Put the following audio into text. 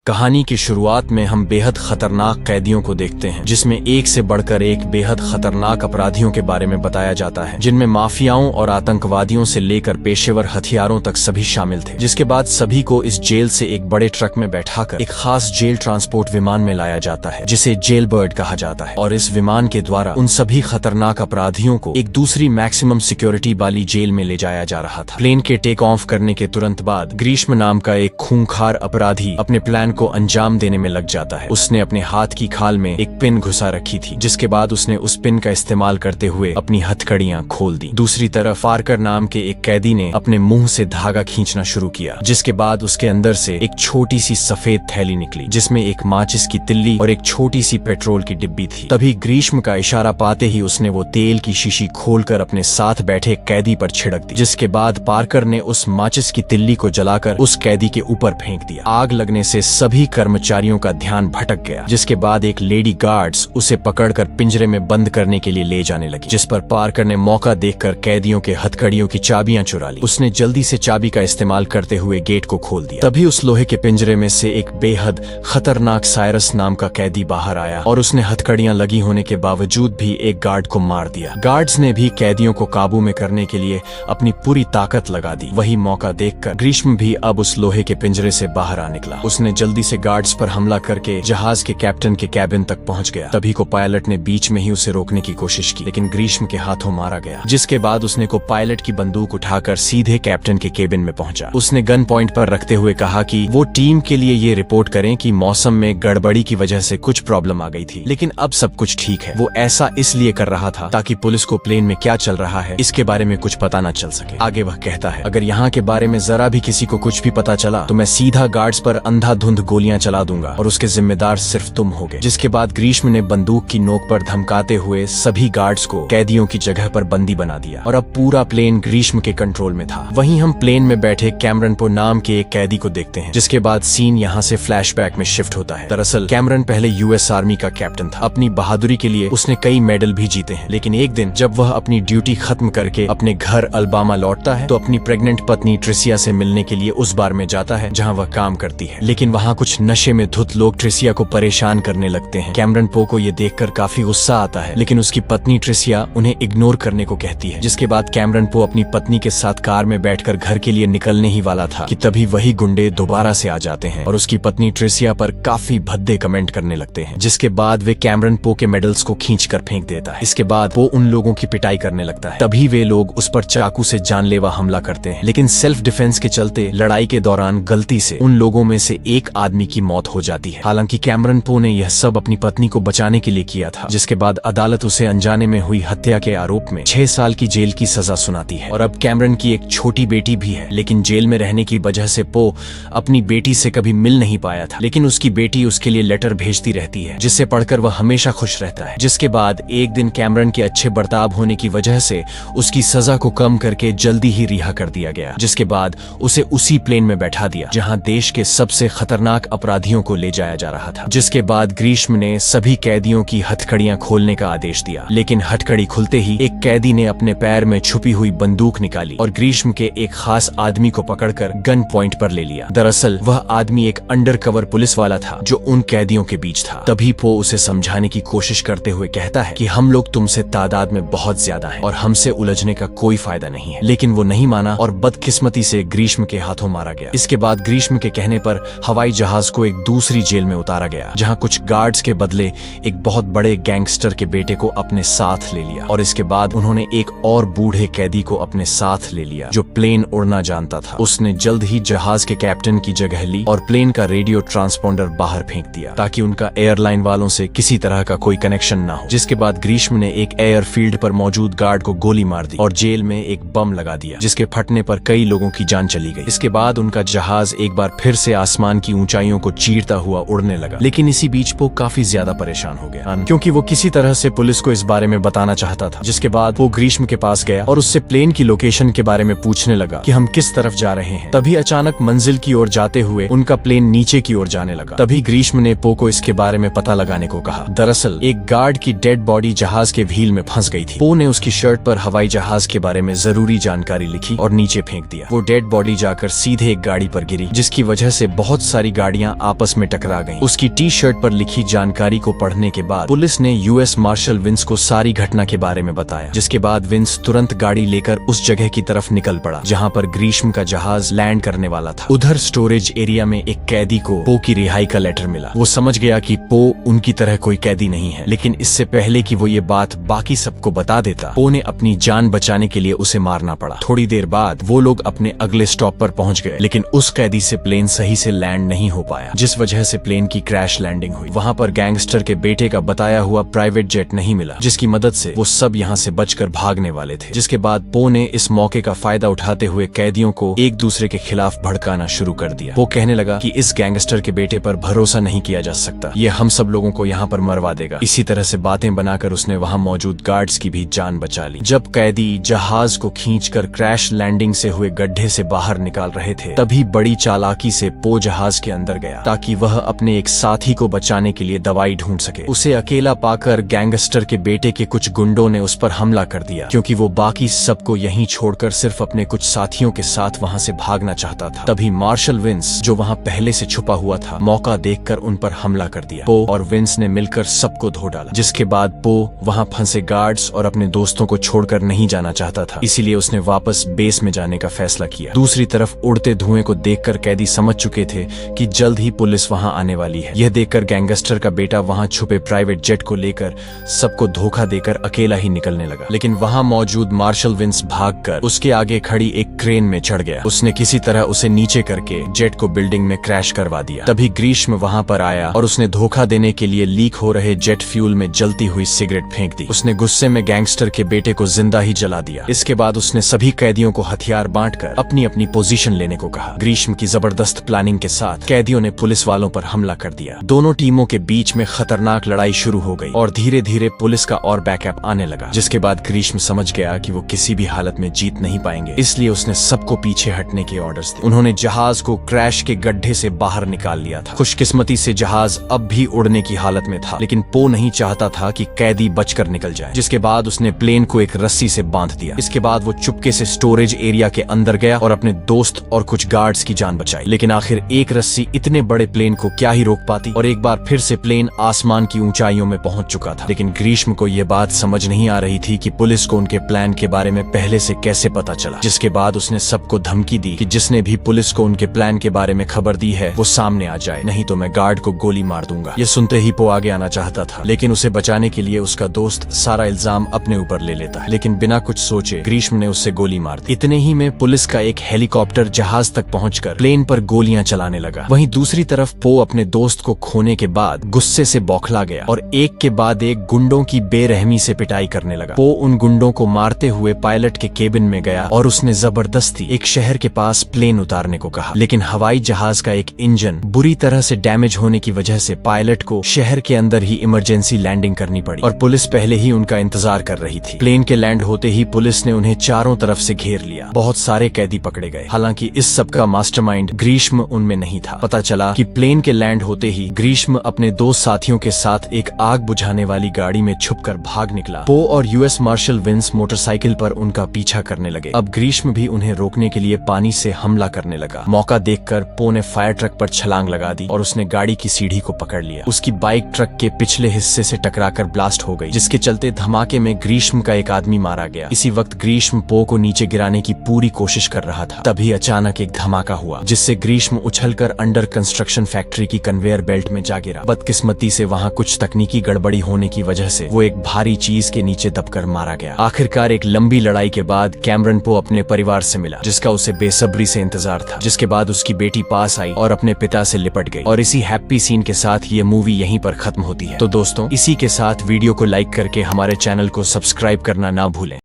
कहानी की शुरुआत में हम बेहद खतरनाक कैदियों को देखते हैं, जिसमें एक से बढ़कर एक बेहद खतरनाक अपराधियों के बारे में बताया जाता है, जिनमें माफियाओं और आतंकवादियों से लेकर पेशेवर हथियारों तक सभी शामिल थे। जिसके बाद सभी को इस जेल से एक बड़े ट्रक में बैठाकर एक खास जेल ट्रांसपोर्ट विमान में लाया जाता है, जिसे जेल बर्ड कहा जाता है। और इस विमान के द्वारा उन सभी खतरनाक अपराधियों को एक दूसरी मैक्सिमम सिक्योरिटी वाली जेल में ले जाया जा रहा था। प्लेन के टेक ऑफ करने के तुरंत बाद ग्रीष्म नाम का एक खूंखार अपराधी अपने प्लान को अंजाम देने में लग जाता है। उसने अपने हाथ की खाल में एक पिन घुसा रखी थी, जिसके बाद उसने उस पिन का इस्तेमाल करते हुए अपनी हथकड़ियां खोल दी। दूसरी तरफ पार्कर नाम के एक कैदी ने अपने मुंह से धागा खींचना शुरू किया, जिसके बाद उसके अंदर से एक छोटी सी सफेद थैली निकली, जिसमें एक माचिस की तिल्ली और एक छोटी सी पेट्रोल की डिब्बी थी। तभी ग्रीष्म का इशारा पाते ही उसने वो तेल की शीशी खोलकर अपने साथ बैठे कैदी पर छिड़क दी, जिसके बाद पार्कर ने उस माचिस की तिल्ली को जलाकर उस कैदी के ऊपर फेंक दिया। आग लगने से सभी कर्मचारियों का ध्यान भटक गया, जिसके बाद एक लेडी गार्ड्स उसे पकड़कर पिंजरे में बंद करने के लिए ले जाने लगी, जिस पर पार्कर ने मौका देखकर कैदियों के हथकड़ियों की चाबियां चुरा ली। उसने जल्दी से चाबी का इस्तेमाल करते हुए गेट को खोल दिया। तभी उस लोहे के पिंजरे में से एक बेहद खतरनाक साइरस नाम का कैदी बाहर आया और उसने हथकड़ियां लगी होने के बावजूद भी एक गार्ड को मार दिया। गार्ड्स ने भी कैदियों को काबू में करने के लिए अपनी पूरी ताकत लगा दी। वही मौका देखकर ग्रीष्म भी अब उस लोहे के पिंजरे से बाहर आ निकला। उसने जल्दी से गार्ड्स पर हमला करके जहाज के कैप्टन के कैबिन तक पहुंच गया। तभी को पायलट ने बीच में ही उसे रोकने की कोशिश की, लेकिन ग्रीष्म के हाथों मारा गया। जिसके बाद उसने को पायलट की बंदूक उठाकर सीधे कैप्टन के केबिन में पहुंचा। उसने गन पॉइंट पर रखते हुए कहा कि वो टीम के लिए ये रिपोर्ट करें कि मौसम में गड़बड़ी की वजह से कुछ प्रॉब्लम आ गई थी, लेकिन अब सब कुछ ठीक है। वो ऐसा इसलिए कर रहा था ताकि पुलिस को प्लेन में क्या चल रहा है इसके बारे में कुछ पता न चल सके। आगे वह कहता है, अगर यहाँ के बारे में जरा भी किसी को कुछ भी पता चला तो मैं सीधा गार्ड्स पर अंधाधुंध गोलियां चला दूंगा और उसके जिम्मेदार सिर्फ तुम होगे। जिसके बाद ग्रीष्म ने बंदूक की नोक पर धमकाते हुए सभी गार्ड्स को कैदियों की जगह पर बंदी बना दिया और अब पूरा प्लेन ग्रीष्म के कंट्रोल में था। वहीं हम प्लेन में बैठे कैमरन पो नाम के एक कैदी को देखते हैं, जिसके बाद सीन यहाँ से फ्लैशबैक में शिफ्ट होता है। दरअसल कैमरन पहले यूएस आर्मी का कैप्टन था। अपनी बहादुरी के लिए उसने कई मेडल भी जीते हैं, लेकिन एक दिन जब वह अपनी ड्यूटी खत्म करके अपने घर अल्बामा लौटता है तो अपनी प्रेग्नेंट पत्नी ट्रिसिया से मिलने के लिए उस बार में जाता है जहाँ वह काम करती है। लेकिन वहाँ कुछ नशे में धुत लोग ट्रिसिया को परेशान करने लगते हैं। कैमरन पो को ये देखकर काफी गुस्सा आता है, लेकिन उसकी पत्नी ट्रिसिया उन्हें इग्नोर करने को कहती है। जिसके बाद कैमरन पो अपनी पत्नी के साथ कार में बैठकर घर के लिए निकलने ही वाला था कि तभी वही गुंडे दोबारा से आ जाते हैं और उसकी पत्नी ट्रिसिया पर काफी भद्दे कमेंट करने लगते हैं। जिसके बाद वे कैमरन पो के मेडल्स को खींचकर फेंक देता है। इसके बाद वो उन लोगों की पिटाई करने लगता है। तभी वे लोग उस पर चाकू से जानलेवा हमला करते हैं, लेकिन सेल्फ डिफेंस के चलते लड़ाई के दौरान गलती से उन लोगों में से एक आदमी की मौत हो जाती है। हालांकि कैमरन पो ने यह सब अपनी पत्नी को बचाने के लिए किया था। जिसके बाद अदालत उसे अनजाने में हुई हत्या के आरोप में 6 साल की जेल की सजा सुनाती है। और अब कैमरन की एक छोटी बेटी भी है, लेकिन जेल में रहने की वजह से पो अपनी बेटी से कभी मिल नहीं पाया था, लेकिन उसकी बेटी उसके लिए लेटर भेजती रहती है, जिससे पढ़कर वह हमेशा खुश रहता है। जिसके बाद एक दिन कैमरन के अच्छे बर्ताव होने की वजह से उसकी सजा को कम करके जल्दी ही रिहा कर दिया गया। जिसके बाद उसे उसी प्लेन में बैठा दिया जहां देश के सबसे खतरनाक अपराधियों को ले जाया जा रहा था। जिसके बाद ग्रीष्म ने सभी कैदियों की हथकड़ियां खोलने का आदेश दिया, लेकिन हथकड़ी खुलते ही एक कैदी ने अपने पैर में छुपी हुई बंदूक निकाली और ग्रीष्म के एक खास आदमी को पकड़कर गन पॉइंट पर ले लिया। दरअसल वह आदमी एक अंडरकवर पुलिस वाला था जो उन कैदियों के बीच था। तभी पो उसे समझाने की कोशिश करते हुए कहता है कि हम लोग तुमसे तादाद में बहुत ज्यादा हैं और हमसे उलझने का कोई फायदा नहीं है, लेकिन वो नहीं माना और बदकिस्मती से ग्रीष्म के हाथों मारा गया। इसके बाद ग्रीष्म के कहने पर हवाई जहाज को एक दूसरी जेल में उतारा गया, जहां कुछ गार्ड्स के बदले एक बहुत बड़े गैंगस्टर के बेटे को अपने साथ ले लिया और इसके बाद उन्होंने एक और बूढ़े कैदी को अपने साथ ले लिया जो प्लेन उड़ना जानता था। उसने जल्द ही जहाज के कैप्टन की जगह ली और प्लेन का रेडियो ट्रांसपोंडर बाहर फेंक दिया ताकि उनका एयरलाइन वालों से किसी तरह का कोई कनेक्शन ना हो। जिसके बाद ग्रीष्म ने एक एयरफील्ड पर मौजूद गार्ड को गोली मार दी और जेल में एक बम लगा दिया, जिसके फटने पर कई लोगों की जान चली गई। इसके बाद उनका जहाज एक बार फिर से आसमान की ऊंचाइयों को चीरता हुआ उड़ने लगा, लेकिन इसी बीच वो काफी ज्यादा परेशान हो गया क्योंकि वो किसी तरह से पुलिस को इस बारे में बताना चाहता था। जिसके बाद वो ग्रीष्म के पास गया और उससे प्लेन की लोकेशन के बारे में पूछने लगा कि हम किस तरफ जा रहे हैं। तभी अचानक मंजिल की ओर जाते हुए उनका प्लेन नीचे की ओर जाने लगा। तभी ग्रीष्म ने पो को इसके बारे में पता लगाने को कहा। दरअसल एक गार्ड की डेड बॉडी जहाज के व्हील में फंस गई थी। पो ने उसकी शर्ट पर हवाई जहाज के बारे में जरूरी जानकारी लिखी और नीचे फेंक दिया। वो डेड बॉडी जाकर सीधे एक गाड़ी पर गिरी, जिसकी वजह से बहुत सारी गाड़ियां आपस में टकरा गईं। उसकी टी शर्ट पर लिखी जानकारी को पढ़ने के बाद पुलिस ने यूएस मार्शल विंस को सारी घटना के बारे में बताया, जिसके बाद विंस तुरंत गाड़ी लेकर उस जगह की तरफ निकल पड़ा जहां पर ग्रीष्म का जहाज लैंड करने वाला था। उधर स्टोरेज एरिया में एक कैदी को पो की रिहाई का लेटर मिला। वो समझ गया कि पो उनकी तरह कोई कैदी नहीं है, लेकिन इससे पहले कि वो ये बात बाकी सबको बता देता, पो ने अपनी जान बचाने के लिए उसे मारना पड़ा। थोड़ी देर बाद वो लोग अपने अगले स्टॉप पर पहुंच गए, लेकिन उस कैदी से प्लेन सही से लैंड नहीं हो पाया, जिस वजह से प्लेन की क्रैश लैंडिंग हुई। वहां पर गैंगस्टर के बेटे का बताया हुआ प्राइवेट जेट नहीं मिला, जिसकी मदद से वो सब यहाँ से बचकर भागने वाले थे। जिसके बाद पो ने इस मौके का फायदा उठाते हुए कैदियों को एक दूसरे के खिलाफ भड़काना शुरू कर दिया। वो कहने लगा कि इस गैंगस्टर के बेटे पर भरोसा नहीं किया जा सकता, ये हम सब लोगों को यहाँ पर मरवा देगा। इसी तरह से बातें बनाकर उसने वहाँ मौजूद गार्ड्स की भी जान बचा ली। जब कैदी जहाज को खींचकर क्रैश लैंडिंग से हुए गड्ढे से बाहर निकाल रहे थे, तभी बड़ी चालाकी से पो जहाज के अंदर गया ताकि वह अपने एक साथी को बचाने के लिए दवाई ढूंढ सके। उसे अकेला पाकर गैंगस्टर के बेटे के कुछ गुंडों ने उस पर हमला कर दिया, क्योंकि वो बाकी सबको यहीं छोड़कर सिर्फ अपने कुछ साथियों के साथ वहां से भागना चाहता था। तभी मार्शल विंस, जो वहां पहले से छुपा हुआ था, मौका देखकर उन पर हमला कर दिया। पो और विंस ने मिलकर सबको धो डाला, जिसके बाद पो वहां फंसे गार्ड्स और अपने दोस्तों को छोड़कर नहीं जाना चाहता था, इसीलिए उसने वापस बेस में जाने का फैसला किया। दूसरी तरफ उड़ते धुएं को देखकर कैदी समझ चुके थे कि जल्द ही पुलिस वहां आने वाली है। यह देखकर गैंगस्टर का बेटा वहां छुपे प्राइवेट जेट को लेकर सबको धोखा देकर अकेला ही निकलने लगा, लेकिन वहां मौजूद मार्शल विंस भागकर उसके आगे खड़ी एक क्रेन में चढ़ गया। उसने किसी तरह उसे नीचे करके जेट को बिल्डिंग में क्रैश करवा दिया। तभी ग्रीष्म वहां पर आया और उसने धोखा देने के लिए लीक हो रहे जेट फ्यूल में जलती हुई सिगरेट फेंक दी। उसने गुस्से में गैंगस्टर के बेटे को जिंदा ही जला दिया। इसके बाद उसने सभी कैदियों को हथियार बांटकर अपनी अपनी पोजीशन लेने को कहा। ग्रीष्म की जबरदस्त प्लानिंग के साथ कैदियों ने पुलिस वालों पर हमला कर दिया। दोनों टीमों के बीच में खतरनाक लड़ाई शुरू हो गई और धीरे धीरे पुलिस का और बैकअप आने लगा, जिसके बाद ग्रीष्म समझ गया कि वो किसी भी हालत में जीत नहीं पाएंगे, इसलिए उसने सबको पीछे हटने के ऑर्डर्स दिए। उन्होंने जहाज को क्रैश के गड्ढे से बाहर निकाल लिया था। खुशकिस्मती से जहाज अब भी उड़ने की हालत में था, लेकिन पो नहीं चाहता था कि कैदी बचकर निकल जाए, जिसके बाद उसने प्लेन को एक रस्सी से बांध दिया। इसके बाद वो चुपके से स्टोरेज एरिया के अंदर गया और अपने दोस्त और कुछ गार्ड्स की जान बचाई। लेकिन आखिर एक रस्सी इतने बड़े प्लेन को क्या ही रोक पाती, और एक बार फिर से प्लेन आसमान की ऊंचाइयों में पहुंच चुका था। लेकिन ग्रीष्म को यह बात समझ नहीं आ रही थी कि पुलिस को उनके प्लान के बारे में पहले से कैसे पता चला, जिसके बाद उसने सबको धमकी दी कि जिसने भी पुलिस को उनके प्लान के बारे में खबर दी है वो सामने आ जाए, नहीं तो मैं गार्ड को गोली मार दूंगा। ये सुनते ही पो आगे आना चाहता था, लेकिन उसे बचाने के लिए उसका दोस्त सारा इल्जाम अपने ऊपर ले लेता है। लेकिन बिना कुछ सोचे ग्रीष्म ने उससे गोली मार दी। इतने ही में पुलिस का एक हेलीकॉप्टर जहाज तक पहुंचकर प्लेन पर गोलियां चलाने लगा। वहीं दूसरी तरफ पो अपने दोस्त को खोने के बाद गुस्से से बौखला गया और एक के बाद एक गुंडों की बेरहमी से पिटाई करने लगा। पो उन गुंडों को मारते हुए पायलट के केबिन में गया और उसने जबरदस्ती एक शहर के पास प्लेन उतारने को कहा, लेकिन हवाई जहाज का एक इंजन बुरी तरह से डैमेज होने की वजह से पायलट को शहर के अंदर ही इमरजेंसी लैंडिंग करनी पड़ी और पुलिस पहले ही उनका इंतजार कर रही थी। प्लेन के लैंड होते ही पुलिस ने उन्हें चारों तरफ से घेर लिया। बहुत सारे कैदी पकड़े गए। हालांकि इस सब का मास्टरमाइंड ग्रीष्म उनमें नहीं था। पता चला कि प्लेन के लैंड होते ही ग्रीष्म अपने दो साथियों के साथ एक आग बुझाने वाली गाड़ी में छुपकर भाग निकला। पो और यूएस मार्शल विंस मोटरसाइकिल पर उनका पीछा करने लगे। अब ग्रीष्म भी उन्हें रोकने के लिए पानी से हमला करने लगा। मौका देखकर पो ने फायर ट्रक पर छलांग लगा दी और उसने गाड़ी की सीढ़ी को पकड़ लिया। उसकी बाइक ट्रक के पिछले हिस्से से टकराकर ब्लास्ट हो गई, जिसके चलते धमाके में ग्रीष्म का एक आदमी मारा गया। इसी वक्त ग्रीष्म पो को नीचे गिराने की पूरी कोशिश कर रहा था। तभी अचानक एक धमाका हुआ, जिससे ग्रीष्म उछलकर अंडर कंस्ट्रक्शन फैक्ट्री की कन्वेयर बेल्ट में जा गिरा। बदकिस्मती से वहां कुछ तकनीकी गड़बड़ी होने की वजह से वो एक भारी चीज के नीचे दबकर मारा गया। आखिरकार एक लंबी लड़ाई के बाद कैमरन पो अपने परिवार से मिला, जिसका उसे बेसब्री से इंतजार था। जिसके बाद उसकी बेटी पास आई और अपने पिता से लिपट गई। और इसी हैप्पी सीन के साथ ये मूवी यहीं पर खत्म होती है। तो दोस्तों, इसी के साथ वीडियो को लाइक करके हमारे चैनल को सब्सक्राइब करना ना भूलें।